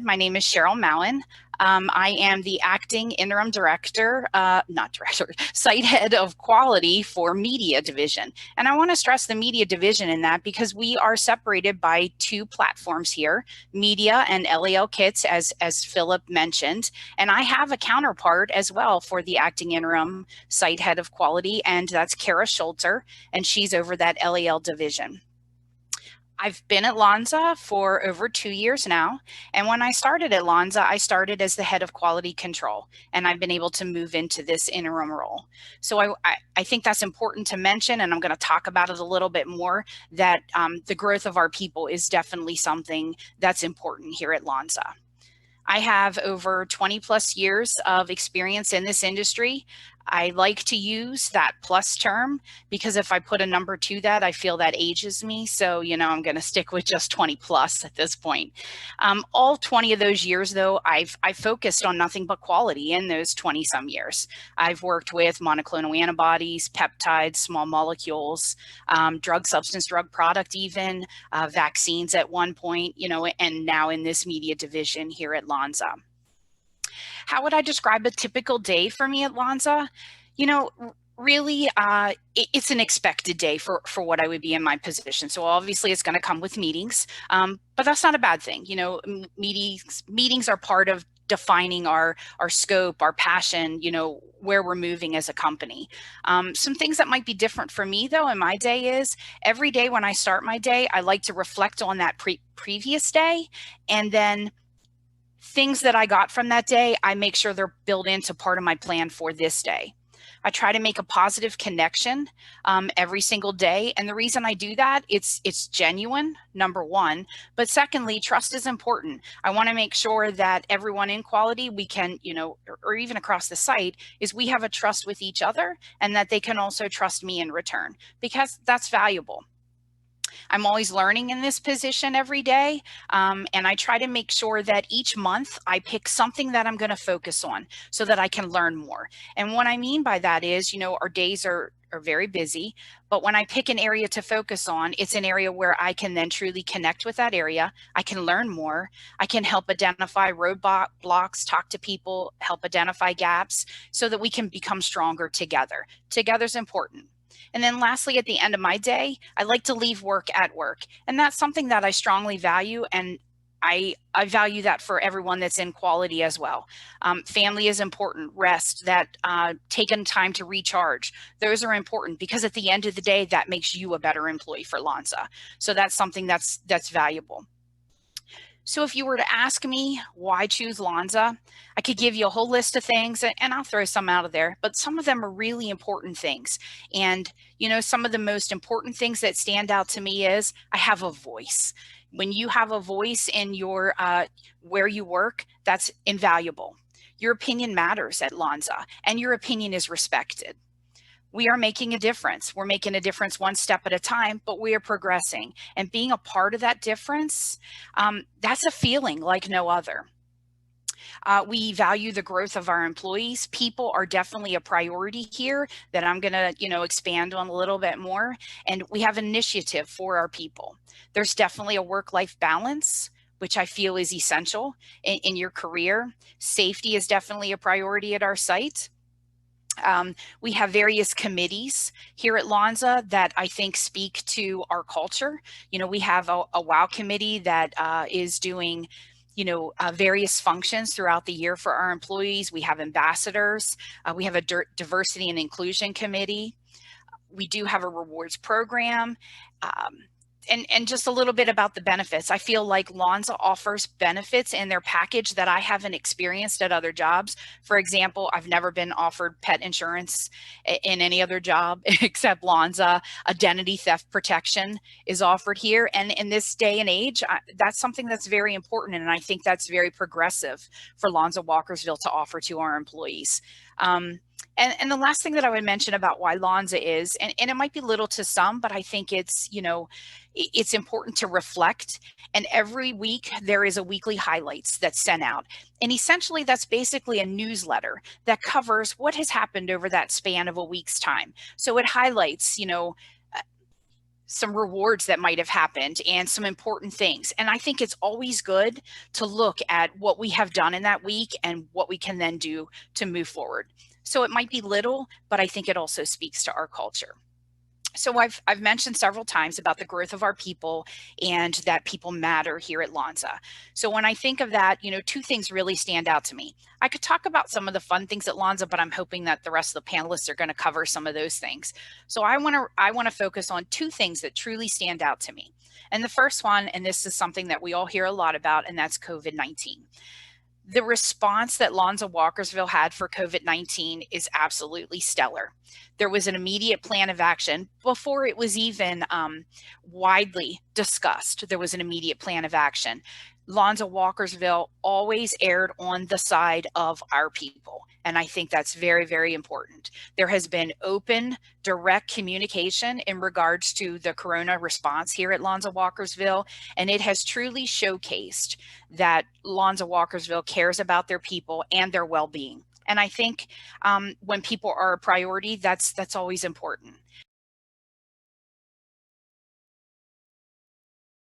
My name is Cheryl Mowen. I am the acting interim director, not director, site head of quality for media division. And I want to stress the media division in that because we are separated by two platforms here, media and LAL kits, as Philip mentioned. And I have a counterpart as well for the acting interim site head of quality, and that's Kara Schulter, and she's over that LAL division. I've been at Lonza for over 2 years now. And when I started at Lonza, I started as the head of quality control, and I've been able to move into this interim role. So I think that's important to mention, and I'm going to talk about it a little bit more, that the growth of our people is definitely something that's important here at Lonza. I have over 20 plus years of experience in this industry. I like to use that plus term because if I put a number to that, I feel that ages me. So, I'm going to stick with just 20 plus at this point. All 20 of those years, though, I've focused on nothing but quality in those 20 some years. I've worked with monoclonal antibodies, peptides, small molecules, drug substance, drug product, even vaccines at one point, and now in this media division here at Lonza. How would I describe a typical day for me at Lonza? Really, it's an expected day for what I would be in my position. So obviously it's going to come with meetings, but that's not a bad thing. Meetings are part of defining our scope, our passion, where we're moving as a company. Some things that might be different for me though in my day is every day when I start my day, I like to reflect on that previous day, and then things that I got from that day, I make sure they're built into part of my plan for this day. I try to make a positive connection every single day. And the reason I do that, it's genuine, number one. But secondly, trust is important. I want to make sure that everyone in quality, we can, or even across the site, is we have a trust with each other and that they can also trust me in return, because that's valuable. I'm always learning in this position every day. And I try to make sure that each month I pick something that I'm going to focus on so that I can learn more. And what I mean by that is, our days are very busy, but when I pick an area to focus on, it's an area where I can then truly connect with that area. I can learn more. I can help identify roadblocks, talk to people, help identify gaps so that we can become stronger together. Together is important. And then lastly, at the end of my day, I like to leave work at work. And that's something that I strongly value. And I value that for everyone that's in quality as well. Family is important, rest, that taking time to recharge. Those are important because at the end of the day, that makes you a better employee for Lonza. So that's something that's valuable. So if you were to ask me why choose Lonza, I could give you a whole list of things, and I'll throw some out of there, but some of them are really important things. And, some of the most important things that stand out to me is I have a voice. When you have a voice in your where you work, that's invaluable. Your opinion matters at Lonza, and your opinion is respected. We are making a difference. We're making a difference one step at a time, but we are progressing. And being a part of that difference, that's a feeling like no other. We value the growth of our employees. People are definitely a priority here that I'm going to, expand on a little bit more. And we have initiative for our people. There's definitely a work-life balance, which I feel is essential in your career. Safety is definitely a priority at our site. We have various committees here at Lonza that I think speak to our culture. We have a WOW committee that is doing various functions throughout the year for our employees. We have ambassadors. We have a diversity and inclusion committee. We do have a rewards program. And just a little bit about the benefits. I feel like Lonza offers benefits in their package that I haven't experienced at other jobs. For example, I've never been offered pet insurance in any other job except Lonza. Identity theft protection is offered here. And in this day and age, that's something that's very important. And I think that's very progressive for Lonza Walkersville to offer to our employees. And the last thing that I would mention about why Lonza is, and it might be little to some, but I think it's, it's important to reflect. And every week there is a weekly highlights that's sent out. And essentially that's basically a newsletter that covers what has happened over that span of a week's time. So it highlights, some rewards that might have happened and some important things. And I think it's always good to look at what we have done in that week and what we can then do to move forward. So it might be little, but I think it also speaks to our culture. So I've mentioned several times about the growth of our people and that people matter here at Lonza. So when I think of that, two things really stand out to me. I could talk about some of the fun things at Lonza, but I'm hoping that the rest of the panelists are going to cover some of those things. So I want to focus on two things that truly stand out to me. And the first one, and this is something that we all hear a lot about, and that's COVID-19. The response that Lonza Walkersville had for COVID-19 is absolutely stellar. There was an immediate plan of action before it was even widely discussed. There was an immediate plan of action. Lonza Walkersville always erred on the side of our people. And I think that's very, very important. There has been open, direct communication in regards to the corona response here at Lonza Walkersville, and it has truly showcased that Lonza Walkersville cares about their people and their well-being. And I think when people are a priority, that's always important.